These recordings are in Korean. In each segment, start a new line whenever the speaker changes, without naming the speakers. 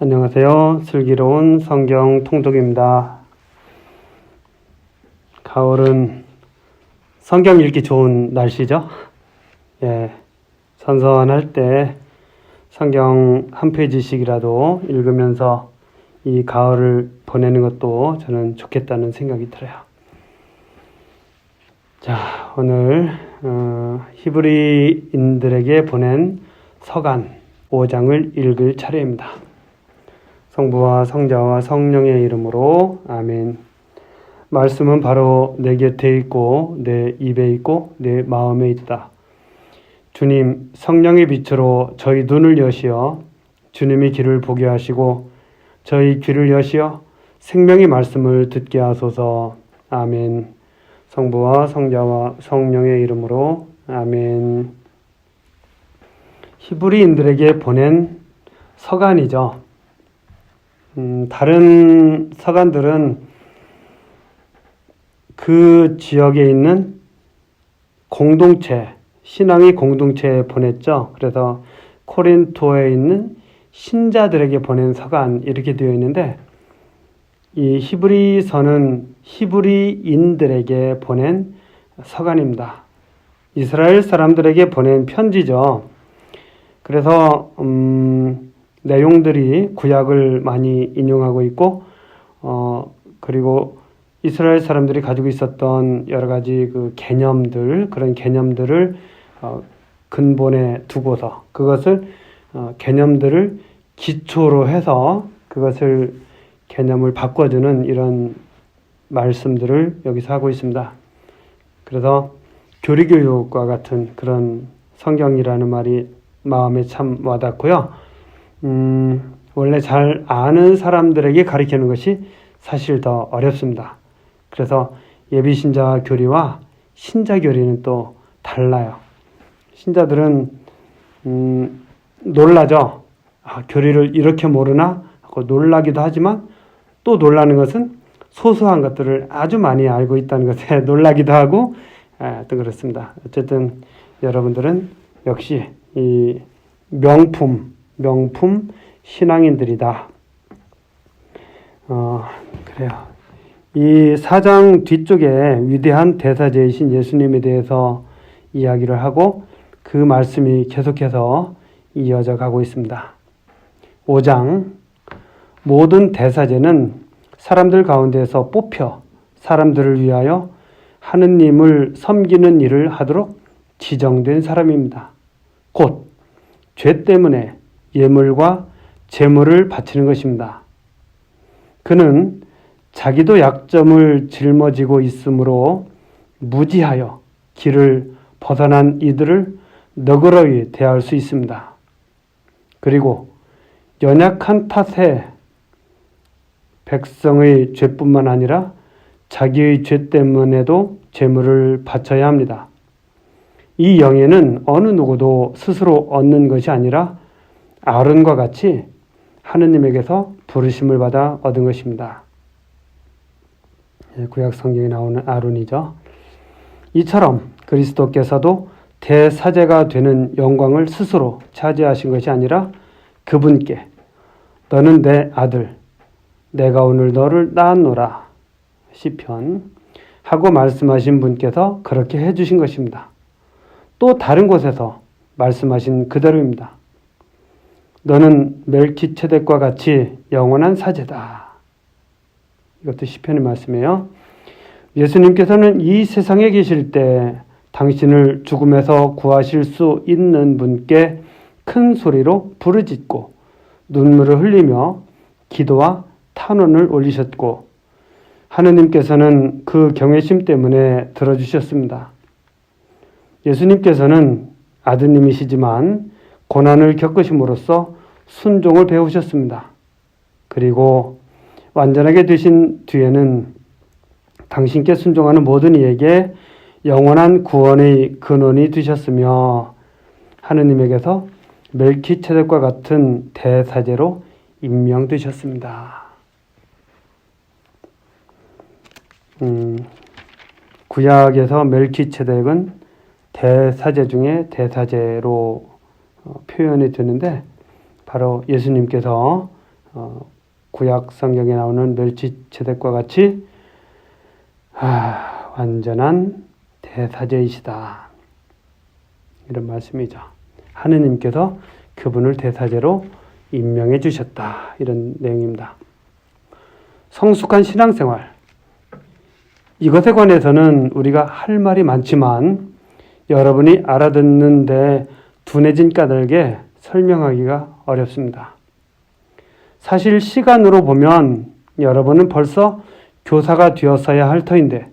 안녕하세요. 슬기로운 성경 통독입니다. 가을은 성경 읽기 좋은 날씨죠. 선선할 때 성경 한 페이지씩이라도 읽으면서 이 가을을 보내는 것도 저는 좋겠다는 생각이 들어요. 자, 오늘 히브리인들에게 보낸 서간 5장을 읽을 차례입니다. 성부와 성자와 성령의 이름으로 아멘. 말씀은 바로 내 곁에 있고 내 입에 있고 내 마음에 있다. 주님, 성령의 빛으로 저희 눈을 여시어 주님의 길을 보게 하시고 저희 귀를 여시어 생명의 말씀을 듣게 하소서. 아멘. 성부와 성자와 성령의 이름으로 아멘. 히브리인들에게 보낸 서간이죠. 다른 서간들은 그 지역에 있는 공동체, 신앙의 공동체에 보냈죠. 그래서 코린토에 있는 신자들에게 보낸 서간 이렇게 되어 있는데, 이 히브리서는 히브리인들에게 보낸 서간입니다. 이스라엘 사람들에게 보낸 편지죠. 그래서 내용들이 구약을 많이 인용하고 있고, 그리고 이스라엘 사람들이 가지고 있었던 여러 가지 그 개념들, 그런 개념들을 근본에 두고서 그것을 개념들을 기초로 해서 그것을 개념을 바꿔주는 이런 말씀들을 여기서 하고 있습니다. 그래서 교리교육과 같은 그런 성경이라는 말이 마음에 참 와닿고요. 원래 잘 아는 사람들에게 가르치는 것이 사실 더 어렵습니다. 그래서 예비신자 교리와 신자 교리는 또 달라요. 신자들은 놀라죠. 교리를 이렇게 모르나 하고 놀라기도 하지만, 또 놀라는 것은 소소한 것들을 아주 많이 알고 있다는 것에 놀라기도 하고, 또 그렇습니다. 어쨌든 여러분들은 역시 이 명품 신앙인들이다. 그래요. 이 4장 뒤쪽에 위대한 대사제이신 예수님에 대해서 이야기를 하고 그 말씀이 계속해서 이어져 가고 있습니다. 5장, 모든 대사제는 사람들 가운데서 뽑혀 사람들을 위하여 하느님을 섬기는 일을 하도록 지정된 사람입니다. 곧 죄 때문에 예물과 제물을 바치는 것입니다. 그는 자기도 약점을 짊어지고 있으므로 무지하여 길을 벗어난 이들을 너그러이 대할 수 있습니다. 그리고 연약한 탓에 백성의 죄뿐만 아니라 자기의 죄 때문에도 제물을 바쳐야 합니다. 이 영예는 어느 누구도 스스로 얻는 것이 아니라 아론과 같이 하느님에게서 부르심을 받아 얻은 것입니다. 구약 성경에 나오는 아론이죠. 이처럼 그리스도께서도 대사제가 되는 영광을 스스로 차지하신 것이 아니라 그분께 너는 내 아들, 내가 오늘 너를 낳았노라 시편 하고 말씀하신 분께서 그렇게 해주신 것입니다. 또 다른 곳에서 말씀하신 그대로입니다. 너는 멜키체덱과 같이 영원한 사제다. 이것도 시편의 말씀이에요. 예수님께서는 이 세상에 계실 때 당신을 죽음에서 구하실 수 있는 분께 큰 소리로 부르짖고 눈물을 흘리며 기도와 탄원을 올리셨고, 하느님께서는 그 경외심 때문에 들어주셨습니다. 예수님께서는 아드님이시지만 고난을 겪으심으로써 순종을 배우셨습니다. 그리고 완전하게 되신 뒤에는 당신께 순종하는 모든 이에게 영원한 구원의 근원이 되셨으며 하느님에게서 멜키체덱과 같은 대사제로 임명되셨습니다. 구약에서 멜키체덱은 대사제 중에 대사제로 표현이 되는데, 바로 예수님께서 구약 성경에 나오는 멜키세덱과 같이 완전한 대사제이시다. 이런 말씀이죠. 하느님께서 그분을 대사제로 임명해 주셨다. 이런 내용입니다. 성숙한 신앙생활. 이것에 관해서는 우리가 할 말이 많지만 여러분이 알아듣는데 둔해진 까닭에 설명하기가 어렵습니다. 사실 시간으로 보면 여러분은 벌써 교사가 되었어야 할 터인데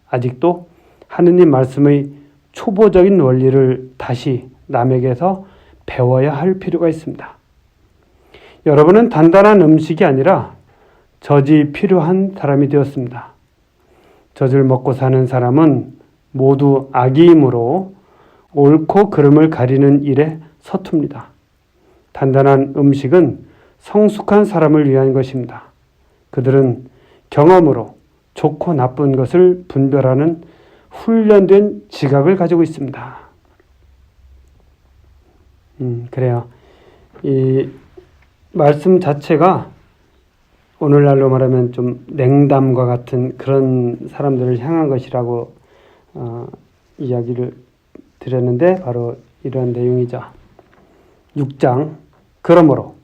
아직도 하느님 말씀의 초보적인 원리를 다시 남에게서 배워야 할 필요가 있습니다. 여러분은 단단한 음식이 아니라 젖이 필요한 사람이 되었습니다. 젖을 먹고 사는 사람은 모두 악이이므로 옳고 그름을 가리는 일에 서툽니다. 단단한 음식은 성숙한 사람을 위한 것입니다. 그들은 경험으로 좋고 나쁜 것을 분별하는 훈련된 지각을 가지고 있습니다. 그래요. 이 말씀 자체가 오늘날로 말하면 좀 냉담과 같은 그런 사람들을 향한 것이라고 이야기를 드렸는데 바로 이런 내용이죠. 6장 그러므로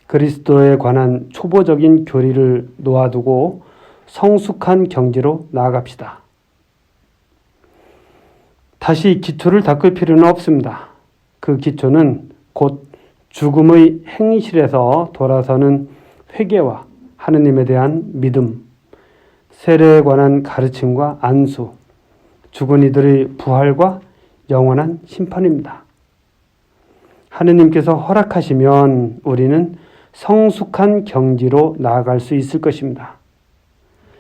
그리스도에 관한 초보적인 교리를 놓아두고 성숙한 경지로 나아갑시다. 다시 기초를 닦을 필요는 없습니다. 그 기초는 곧 죽음의 행실에서 돌아서는 회개와 하느님에 대한 믿음, 세례에 관한 가르침과 안수, 죽은 이들의 부활과 영원한 심판입니다. 하느님께서 허락하시면 우리는 성숙한 경지로 나아갈 수 있을 것입니다.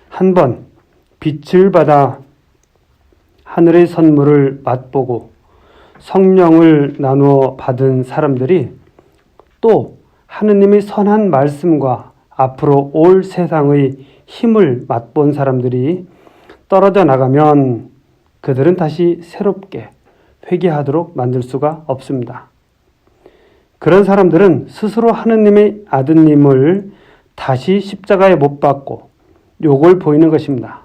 한번 빛을 받아 하늘의 선물을 맛보고 성령을 나누어 받은 사람들이 또 하느님의 선한 말씀과 앞으로 올 세상의 힘을 맛본 사람들이 떨어져 나가면 그들은 다시 새롭게 회개하도록 만들 수가 없습니다. 그런 사람들은 스스로 하느님의 아드님을 다시 십자가에 못 박고 욕을 보이는 것입니다.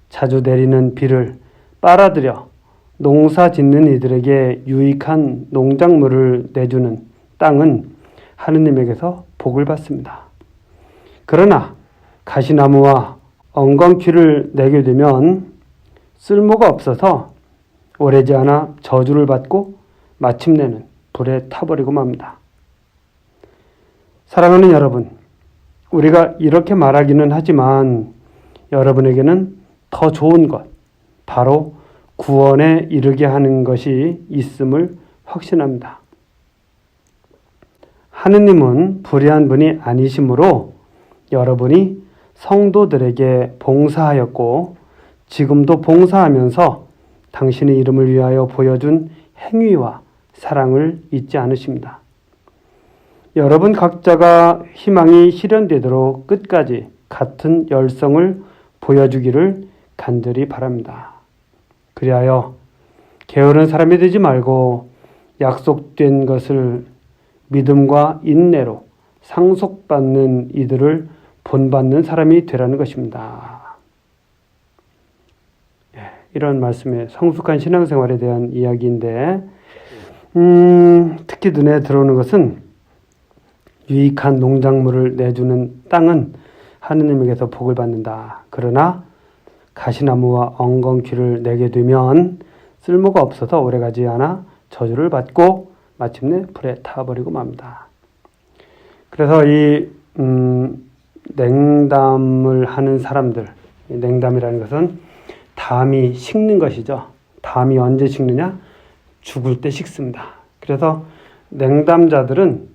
자주 내리는 비를 빨아들여 농사 짓는 이들에게 유익한 농작물을 내주는 땅은 하느님에게서 복을 받습니다. 그러나 가시나무와 엉겅퀴를 내게 되면 쓸모가 없어서 오래지 않아 저주를 받고 마침내는 불에 타버리고 맙니다. 사랑하는 여러분, 우리가 이렇게 말하기는 하지만 여러분에게는 더 좋은 것, 바로 구원에 이르게 하는 것이 있음을 확신합니다. 하느님은 불의한 분이 아니시므로 여러분이 성도들에게 봉사하였고 지금도 봉사하면서 당신의 이름을 위하여 보여준 행위와 사랑을 잊지 않으십니다. 여러분 각자가 희망이 실현되도록 끝까지 같은 열성을 보여주기를 간절히 바랍니다. 그리하여 게으른 사람이 되지 말고 약속된 것을 믿음과 인내로 상속받는 이들을 본받는 사람이 되라는 것입니다. 이런 말씀에 성숙한 신앙생활에 대한 이야기인데 특히 눈에 들어오는 것은 유익한 농작물을 내주는 땅은 하느님에게서 복을 받는다. 그러나 가시나무와 엉겅퀴를 내게 되면 쓸모가 없어서 오래가지 않아 저주를 받고 마침내 불에 타버리고 맙니다. 그래서 이 냉담을 하는 사람들, 냉담이라는 것은 담이 식는 것이죠. 담이 언제 식느냐? 죽을 때 식습니다. 그래서 냉담자들은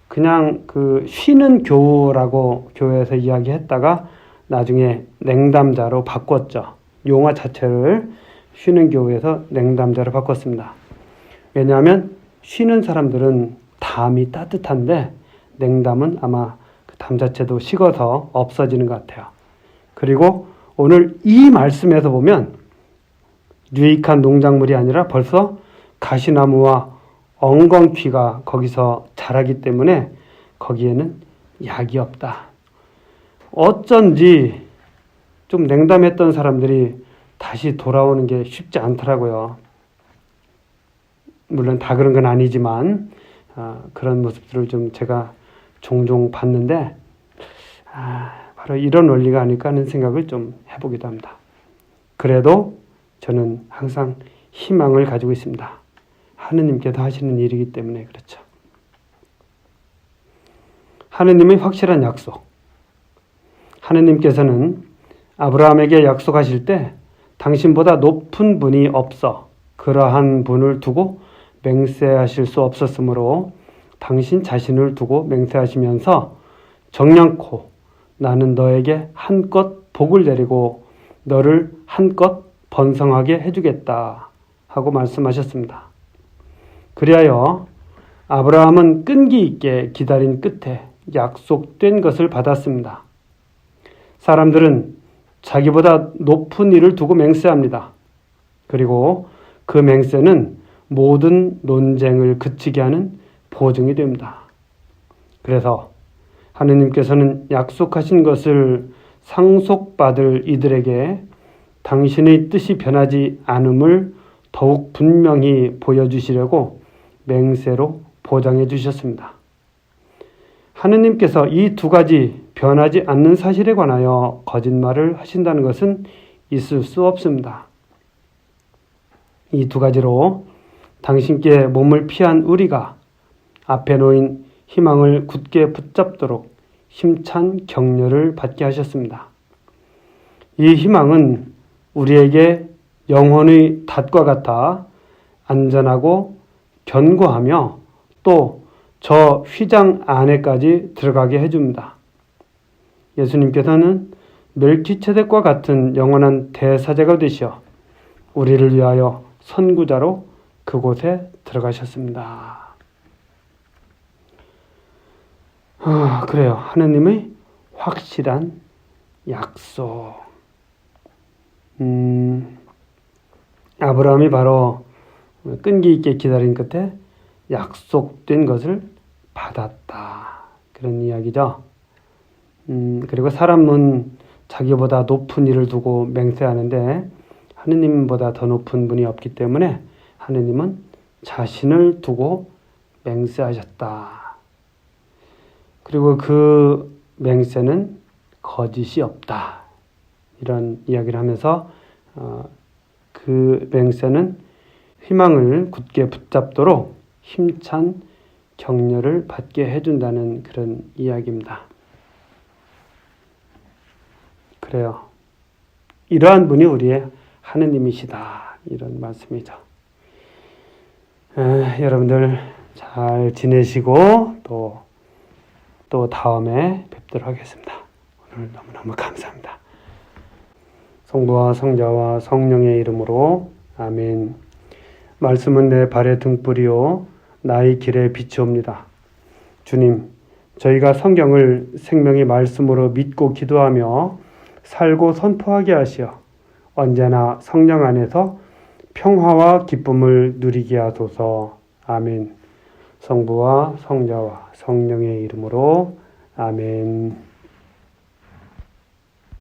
그냥 그 쉬는 교라고 교회에서 이야기했다가 나중에 냉담자로 바꿨죠. 용어 자체를 쉬는 교에서 냉담자로 바꿨습니다. 왜냐하면 쉬는 사람들은 담이 따뜻한데 냉담은 아마 그 담 자체도 식어서 없어지는 것 같아요. 그리고 오늘 이 말씀에서 보면 유익한 농작물이 아니라 벌써 가시나무와 엉겅퀴가 거기서 자라기 때문에 거기에는 약이 없다. 어쩐지 좀 냉담했던 사람들이 다시 돌아오는 게 쉽지 않더라고요. 물론 다 그런 건 아니지만 그런 모습들을 좀 제가 종종 봤는데 바로 이런 원리가 아닐까 하는 생각을 좀 해보기도 합니다. 그래도 저는 항상 희망을 가지고 있습니다. 하느님께서 하시는 일이기 때문에 그렇죠. 하느님의 확실한 약속. 하느님께서는 아브라함에게 약속하실 때 당신보다 높은 분이 없어 그러한 분을 두고 맹세하실 수 없었으므로 당신 자신을 두고 맹세하시면서 정량코 나는 너에게 한껏 복을 내리고 너를 한껏 번성하게 해주겠다 하고 말씀하셨습니다. 그리하여 아브라함은 끈기 있게 기다린 끝에 약속된 것을 받았습니다. 사람들은 자기보다 높은 일을 두고 맹세합니다. 그리고 그 맹세는 모든 논쟁을 그치게 하는 보증이 됩니다. 그래서 하느님께서는 약속하신 것을 상속받을 이들에게 당신의 뜻이 변하지 않음을 더욱 분명히 보여주시려고 맹세로 보장해 주셨습니다. 하느님께서 이 두 가지 변하지 않는 사실에 관하여 거짓말을 하신다는 것은 있을 수 없습니다. 이 두 가지로 당신께 몸을 피한 우리가 앞에 놓인 희망을 굳게 붙잡도록 힘찬 격려를 받게 하셨습니다. 이 희망은 우리에게 영혼의 닷과 같아 안전하고 견고하며 또 저 휘장 안에까지 들어가게 해줍니다. 예수님께서는 멜키체덱과 같은 영원한 대사제가 되시어 우리를 위하여 선구자로 그곳에 들어가셨습니다. 그래요. 하느님의 확실한 약속. 아브라함이 바로 끈기 있게 기다린 끝에 약속된 것을 받았다. 그런 이야기죠. 그리고 사람은 자기보다 높은 일을 두고 맹세하는데 하느님보다 더 높은 분이 없기 때문에 하느님은 자신을 두고 맹세하셨다. 그리고 그 맹세는 거짓이 없다. 이런 이야기를 하면서 그 맹세는 희망을 굳게 붙잡도록 힘찬 격려를 받게 해준다는 그런 이야기입니다. 그래요. 이러한 분이 우리의 하느님이시다. 이런 말씀이죠. 여러분들 잘 지내시고 또 다음에 뵙도록 하겠습니다. 오늘 너무너무 감사합니다. 성부와 성자와 성령의 이름으로 아멘. 말씀은 내 발의 등불이요 나의 길에 비추옵니다. 주님, 저희가 성경을 생명의 말씀으로 믿고 기도하며 살고 선포하게 하시어 언제나 성령 안에서 평화와 기쁨을 누리게 하소서. 아멘. 성부와 성자와 성령의 이름으로 아멘.